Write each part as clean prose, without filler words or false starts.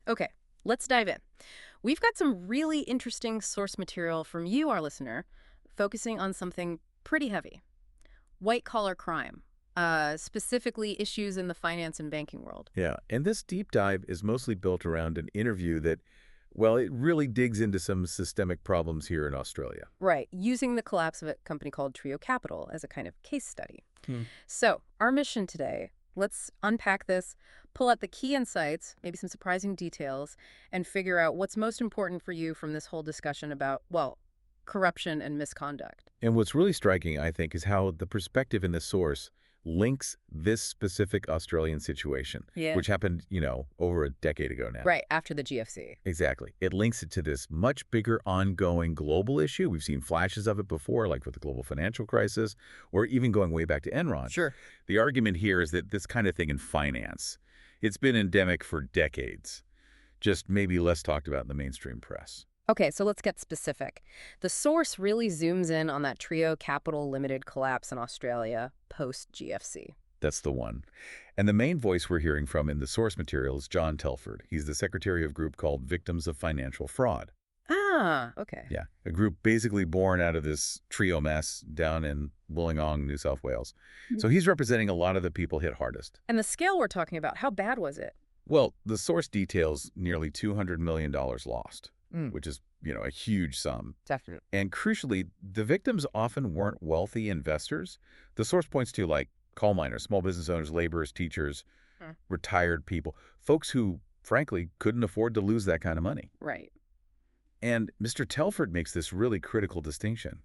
Okay, let's dive in. We've got some really interesting source material from you, our listener, focusing on something pretty heavy. White-collar crime, specifically issues in the finance and banking world. Yeah, and this deep dive is mostly built around an interview that, well, it really digs into some systemic problems here in Australia. Right, using the collapse of a company called Trio Capital as a kind of case study. Hmm. So, our mission today, let's unpack this, pull out the key insights, maybe some surprising details, and figure out what's most important for you from this whole discussion about, well, corruption and misconduct. And what's really striking, I think, is how the perspective in the source links this specific Australian situation, Yeah. which happened, over a decade ago now. Right, after the GFC. Exactly. It links it to this much bigger ongoing global issue. We've seen flashes of it before, like with the global financial crisis, or even going way back to Enron. Sure. The argument here is that this kind of thing in finance, it's been endemic for decades, just maybe less talked about in the mainstream press. Okay, so let's get specific. The source really zooms in on that Trio Capital Limited collapse in Australia post-GFC. That's the one. And the main voice we're hearing from in the source material is John Telford. He's the secretary of a group called Victims of Financial Fraud. Ah, okay. Yeah, a group basically born out of this trio mess down in Wollongong, New South Wales. So he's representing a lot of the people hit hardest. And the scale we're talking about, how bad was it? Well, the source details nearly $200 million lost, Mm. which is, a huge sum. Definitely. And crucially, the victims often weren't wealthy investors. The source points to like coal miners, small business owners, laborers, teachers, retired people, folks who, frankly, couldn't afford to lose that kind of money. Right. And Mr. Telford makes this really critical distinction.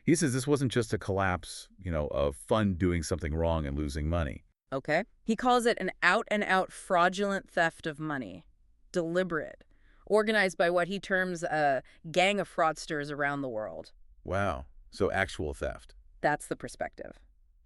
He says this wasn't just a collapse, of fund doing something wrong and losing money. Okay. He calls it an out-and-out fraudulent theft of money. Deliberate. Organized by what he terms a gang of fraudsters around the world. Wow. So actual theft. That's the perspective.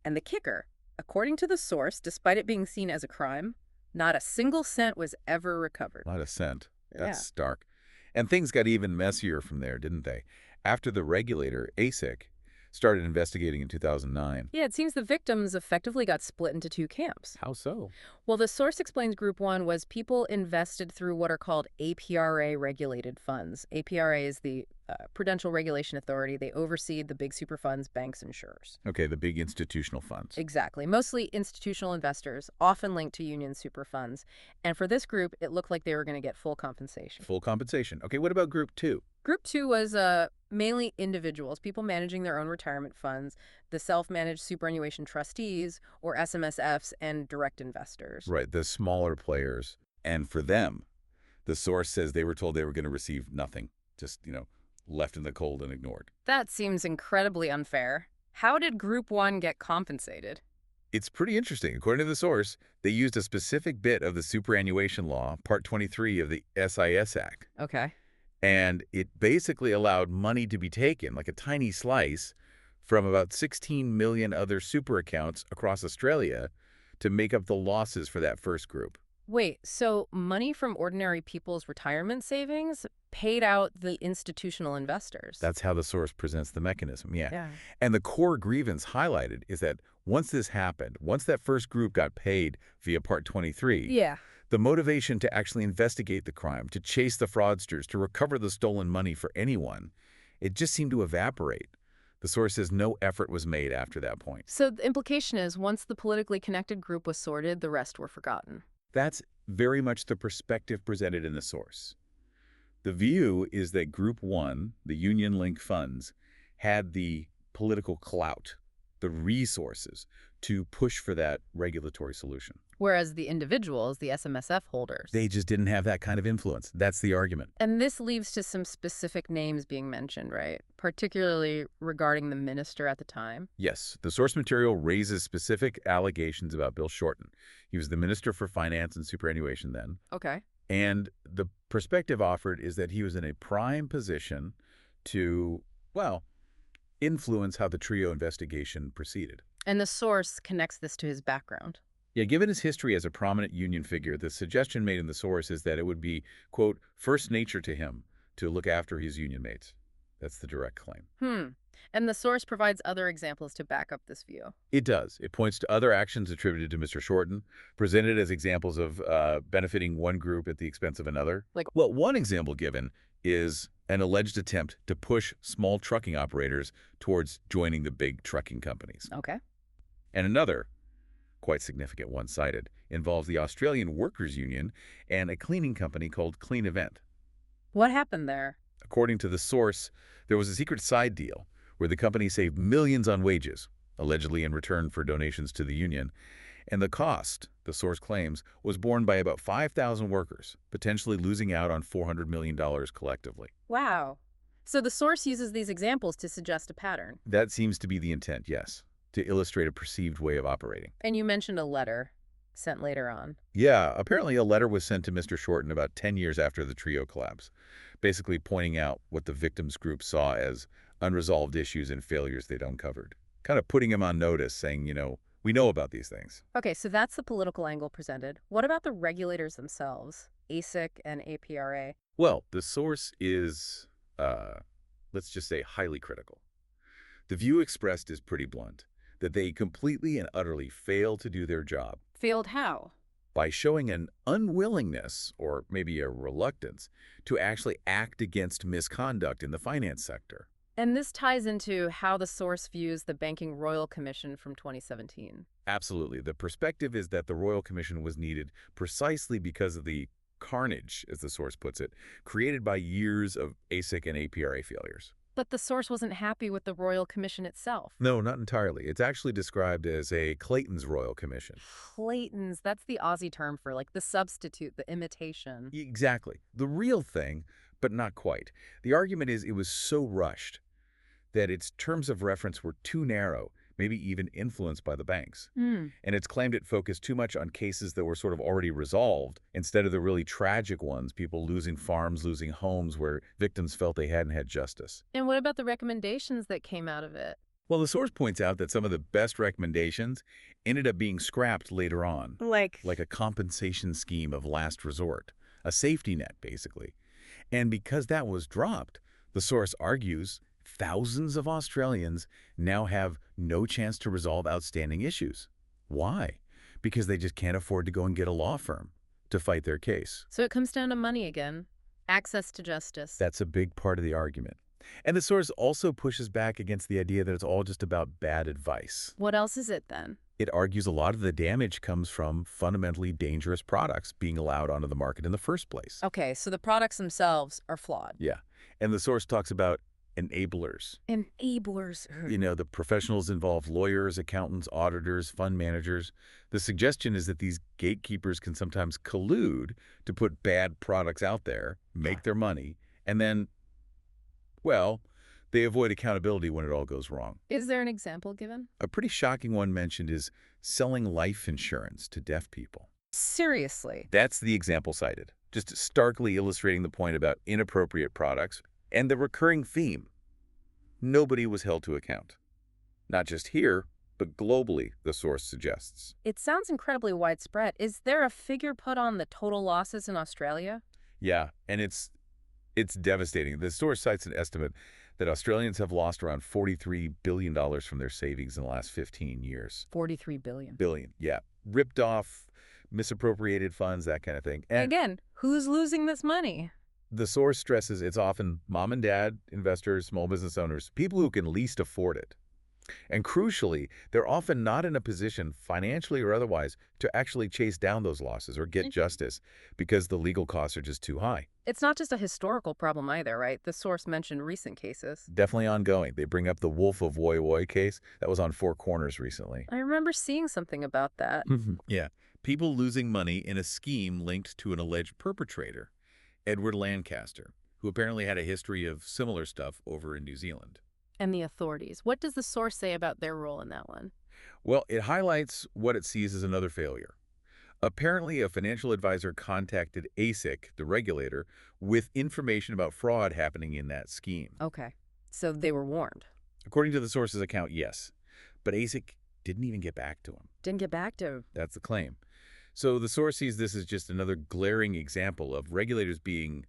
And the kicker, according to the source, despite it being seen as a crime, not a single cent was ever recovered. Not a cent. That's Yeah. stark. And things got even messier from there, didn't they? After the regulator, ASIC, started investigating in 2009. Yeah, it seems the victims effectively got split into two camps. How so? Well, the source explains Group 1 was people invested through what are called APRA-regulated funds. APRA is the Prudential Regulation Authority. They oversee the big super funds, banks, insurers. Okay, the big institutional funds. Exactly. Mostly institutional investors, often linked to union super funds. And for this group, it looked like they were going to get full compensation. Full compensation. Okay, what about Group 2? Group 2 was mainly individuals, people managing their own retirement funds, the self-managed superannuation trustees, or SMSFs, and direct investors. Right, the smaller players. And for them, the source says they were told they were going to receive nothing. Just, left in the cold and ignored. That seems incredibly unfair. How did Group 1 get compensated? It's pretty interesting. According to the source, they used a specific bit of the superannuation law, Part 23 of the SIS Act. Okay. And it basically allowed money to be taken, like a tiny slice, from about 16 million other super accounts across Australia to make up the losses for that first group. Wait, so money from ordinary people's retirement savings paid out the institutional investors? That's how the source presents the mechanism, yeah. Yeah. And the core grievance highlighted is that once this happened, once that first group got paid via Part 23, Yeah. the motivation to actually investigate the crime, to chase the fraudsters, to recover the stolen money for anyone, it just seemed to evaporate. The source says no effort was made after that point. So the implication is once the politically connected group was sorted, the rest were forgotten. That's very much the perspective presented in the source. The view is that Group 1, the union-linked funds, had the political clout, the resources to push for that regulatory solution. Whereas the individuals, the SMSF holders. They just didn't have that kind of influence. That's the argument. And this leads to some specific names being mentioned, right? Particularly regarding the minister at the time. Yes, the source material raises specific allegations about Bill Shorten. He was the Minister for Finance and Superannuation then. Okay. And the perspective offered is that he was in a prime position to, well, influence how the Trio investigation proceeded. And the source connects this to his background. Yeah, given his history as a prominent union figure, the suggestion made in the source is that it would be, quote, first nature to him to look after his union mates. That's the direct claim. And the source provides other examples to back up this view. It does. It points to other actions attributed to Mr. Shorten, presented as examples of benefiting one group at the expense of another. Like, Well, one example given is an alleged attempt to push small trucking operators towards joining the big trucking companies. okay. And another, quite significant one-sided, involves the Australian Workers' Union and a cleaning company called Clean Event. What happened there? According to the source, there was a secret side deal where the company saved millions on wages, allegedly in return for donations to the union, and the cost, the source claims, was borne by about 5,000 workers, potentially losing out on $400 million collectively. Wow. So the source uses these examples to suggest a pattern. That seems to be the intent, yes, to illustrate a perceived way of operating. And you mentioned a letter sent later on. Yeah, apparently a letter was sent to Mr. Shorten about 10 years after the trio collapse, basically pointing out what the victims group saw as unresolved issues and failures they'd uncovered. Kind of putting him on notice, saying, we know about these things. Okay, so that's the political angle presented. What about the regulators themselves, ASIC and APRA? Well, the source is, let's just say, highly critical. The view expressed is pretty blunt, that they completely and utterly fail to do their job Failed how? by showing an unwillingness, or maybe a reluctance, to actually act against misconduct in the finance sector. And this ties into how the source views the Banking Royal Commission from 2017. Absolutely. The perspective is that the Royal Commission was needed precisely because of the carnage, as the source puts it, created by years of ASIC and APRA failures. But the source wasn't happy with the Royal Commission itself. No, not entirely. It's actually described as a Clayton's Royal Commission. Clayton's, that's the Aussie term for like the substitute, the imitation. Exactly. The real thing, but not quite. The argument is it was so rushed that its terms of reference were too narrow, maybe even influenced by the banks. Hmm. And it's claimed it focused too much on cases that were sort of already resolved instead of the really tragic ones, people losing farms, losing homes where victims felt they hadn't had justice. And what about the recommendations that came out of it? Well, the source points out that some of the best recommendations ended up being scrapped later on, like a compensation scheme of last resort, a safety net, basically. And because that was dropped, the source argues thousands of Australians now have no chance to resolve outstanding issues. Why? Because they just can't afford to go and get a law firm to fight their case. So it comes down to money again. Access to justice. That's a big part of the argument. And the source also pushes back against the idea that it's all just about bad advice. What else is it then? It argues a lot of the damage comes from fundamentally dangerous products being allowed onto the market in the first place. Okay, so the products themselves are flawed. Yeah. And the source talks about enablers. Enablers. The professionals involved, lawyers, accountants, auditors, fund managers. The suggestion is that these gatekeepers can sometimes collude to put bad products out there, make their money, and then, well, they avoid accountability when it all goes wrong. Is there an example given? A pretty shocking one mentioned is selling life insurance to deaf people. Seriously. That's the example cited, just starkly illustrating the point about inappropriate products and the recurring theme. Nobody was held to account. Not just here, but globally, the source suggests. It sounds incredibly widespread. Is there a figure put on the total losses in Australia? Yeah, and it's devastating. The source cites an estimate that Australians have lost around $43 billion from their savings in the last 15 years. 43 billion. Billion, yeah. Ripped off, misappropriated funds, that kind of thing. And Again, who's losing this money? the source stresses it's often mom and dad, investors, small business owners, people who can least afford it. And crucially, they're often not in a position, financially or otherwise, to actually chase down those losses or get justice because the legal costs are just too high. It's not just a historical problem either, right? The source mentioned recent cases. Definitely ongoing. They bring up the Wolf of Woy Woy case that was on Four Corners recently. I remember seeing something about that. Yeah. People losing money in a scheme linked to an alleged perpetrator, Edward Lancaster, who apparently had a history of similar stuff over in New Zealand. And the authorities. What does the source say about their role in that one? Well, it highlights what it sees as another failure. Apparently, a financial advisor contacted ASIC, the regulator, with information about fraud happening in that scheme. Okay. So they were warned. According to the source's account, yes. But ASIC didn't even get back to him. Didn't get back to. That's the claim. So the source sees this as just another glaring example of regulators being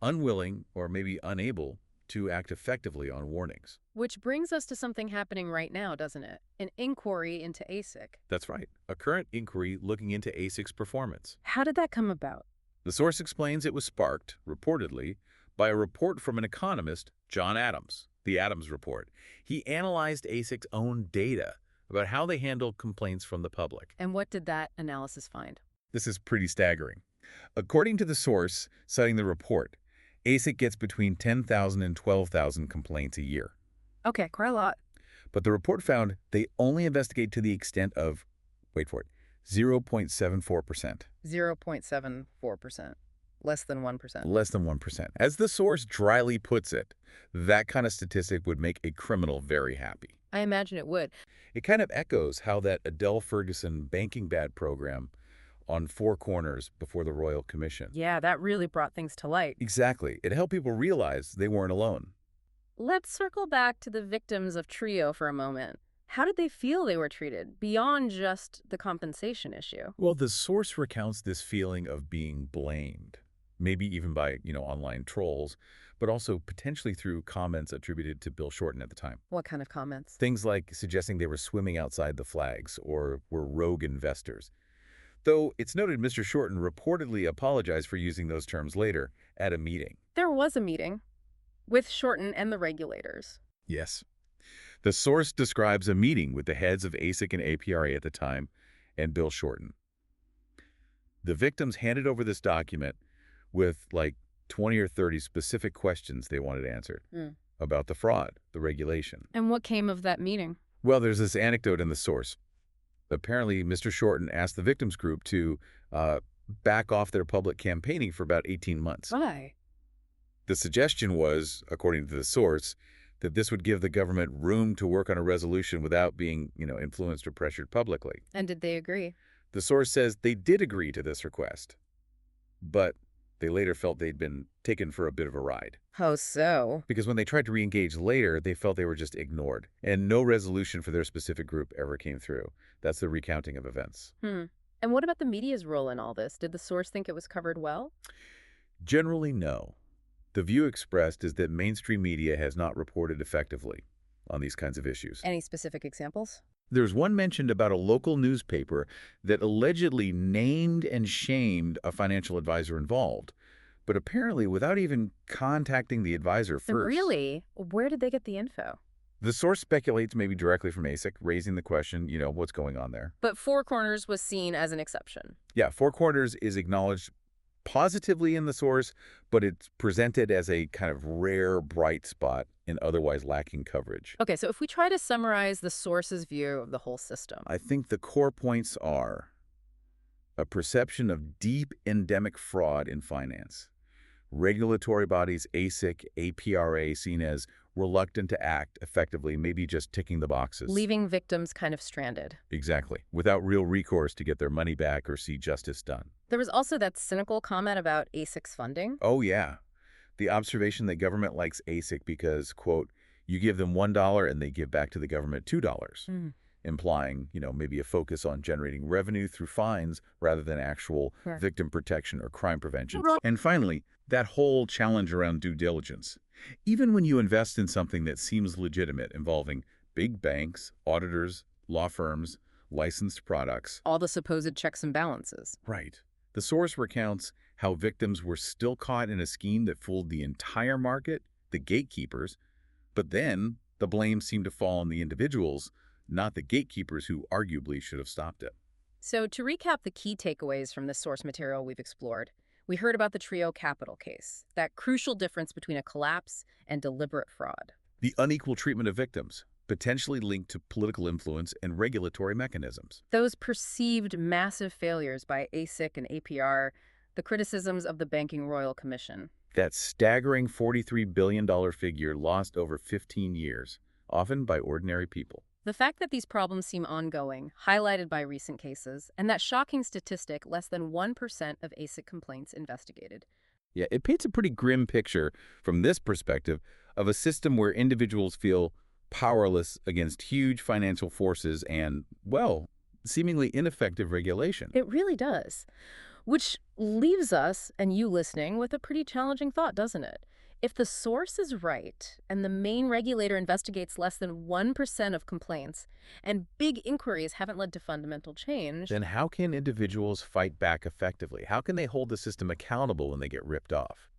unwilling or maybe unable to act effectively on warnings. Which brings us to something happening right now, doesn't it? An inquiry into ASIC. That's right, a current inquiry looking into ASIC's performance. How did that come about? The source explains it was sparked, reportedly, by a report from an economist, John Adams, the Adams Report. He analyzed ASIC's own data about how they handle complaints from the public. And what did that analysis find? This is pretty staggering. According to the source citing the report, ASIC gets between 10,000 and 12,000 complaints a year. Okay, quite a lot. But the report found they only investigate to the extent of, wait for it, 0.74%. 0.74%. Less than 1%. Less than 1%. As the source dryly puts it, that kind of statistic would make a criminal very happy. I imagine it would. It kind of echoes how that Adele Ferguson banking bad program on Four Corners before the Royal Commission. Yeah, that really brought things to light. Exactly. It helped people realize they weren't alone. Let's circle back to the victims of Trio for a moment. How did they feel they were treated, beyond just the compensation issue? Well, the source recounts this feeling of being blamed, maybe even by, online trolls, but also potentially through comments attributed to Bill Shorten at the time. What kind of comments? Things like suggesting they were swimming outside the flags or were rogue investors. Though it's noted Mr. Shorten reportedly apologized for using those terms later at a meeting. There was a meeting with Shorten and the regulators. Yes. The source describes a meeting with the heads of ASIC and APRA at the time and Bill Shorten. The victims handed over this document with like 20 or 30 specific questions they wanted answered about the fraud, the regulation. And what came of that meeting? Well, there's this anecdote in the source. Apparently, Mr. Shorten asked the victims group to back off their public campaigning for about 18 months. Why? The suggestion was, according to the source, that this would give the government room to work on a resolution without being, influenced or pressured publicly. And did they agree? The source says they did agree to this request, but they later felt they'd been taken for a bit of a ride. How so? Because when they tried to re-engage later, they felt they were just ignored, and no resolution for their specific group ever came through. That's the recounting of events. And what about the media's role in all this? Did the source think it was covered well? Generally, no. The view expressed is that mainstream media has not reported effectively on these kinds of issues. Any specific examples? There's one mentioned about a local newspaper that allegedly named and shamed a financial advisor involved, but apparently without even contacting the advisor first. Really? Where did they get the info? The source speculates maybe directly from ASIC, raising the question, what's going on there? But Four Corners was seen as an exception. Yeah, Four Corners is acknowledged positively in the source, but it's presented as a kind of rare bright spot in otherwise lacking coverage. Okay, so if we try to summarize the source's view of the whole system. I think the core points are a perception of deep endemic fraud in finance. Regulatory bodies, ASIC, APRA, seen as reluctant to act effectively, maybe just ticking the boxes. Leaving victims kind of stranded. Exactly, without real recourse to get their money back or see justice done. There was also that cynical comment about ASIC's funding. Oh, yeah. The observation that government likes ASIC because, quote, you give them $1 and they give back to the government $2, implying, maybe a focus on generating revenue through fines rather than actual victim protection or crime prevention. And finally, that whole challenge around due diligence. Even when you invest in something that seems legitimate involving big banks, auditors, law firms, licensed products. All the supposed checks and balances. Right. The source recounts how victims were still caught in a scheme that fooled the entire market, the gatekeepers, but then the blame seemed to fall on the individuals, not the gatekeepers who arguably should have stopped it. So to recap the key takeaways from this source material we've explored, we heard about the Trio Capital case, that crucial difference between a collapse and deliberate fraud. The unequal treatment of victims, potentially linked to political influence and regulatory mechanisms. Those perceived massive failures by ASIC and APR, the criticisms of the Banking Royal Commission. That staggering $43 billion figure lost over 15 years, often by ordinary people. The fact that these problems seem ongoing, highlighted by recent cases, and that shocking statistic, less than 1% of ASIC complaints investigated. Yeah, it paints a pretty grim picture from this perspective of a system where individuals feel powerless against huge financial forces and, well, seemingly ineffective regulation. It really does. Which leaves us, and you listening, with a pretty challenging thought, doesn't it? If the source is right and the main regulator investigates less than 1% of complaints, and big inquiries haven't led to fundamental change, Then how can individuals fight back effectively? How can they hold the system accountable when they get ripped off?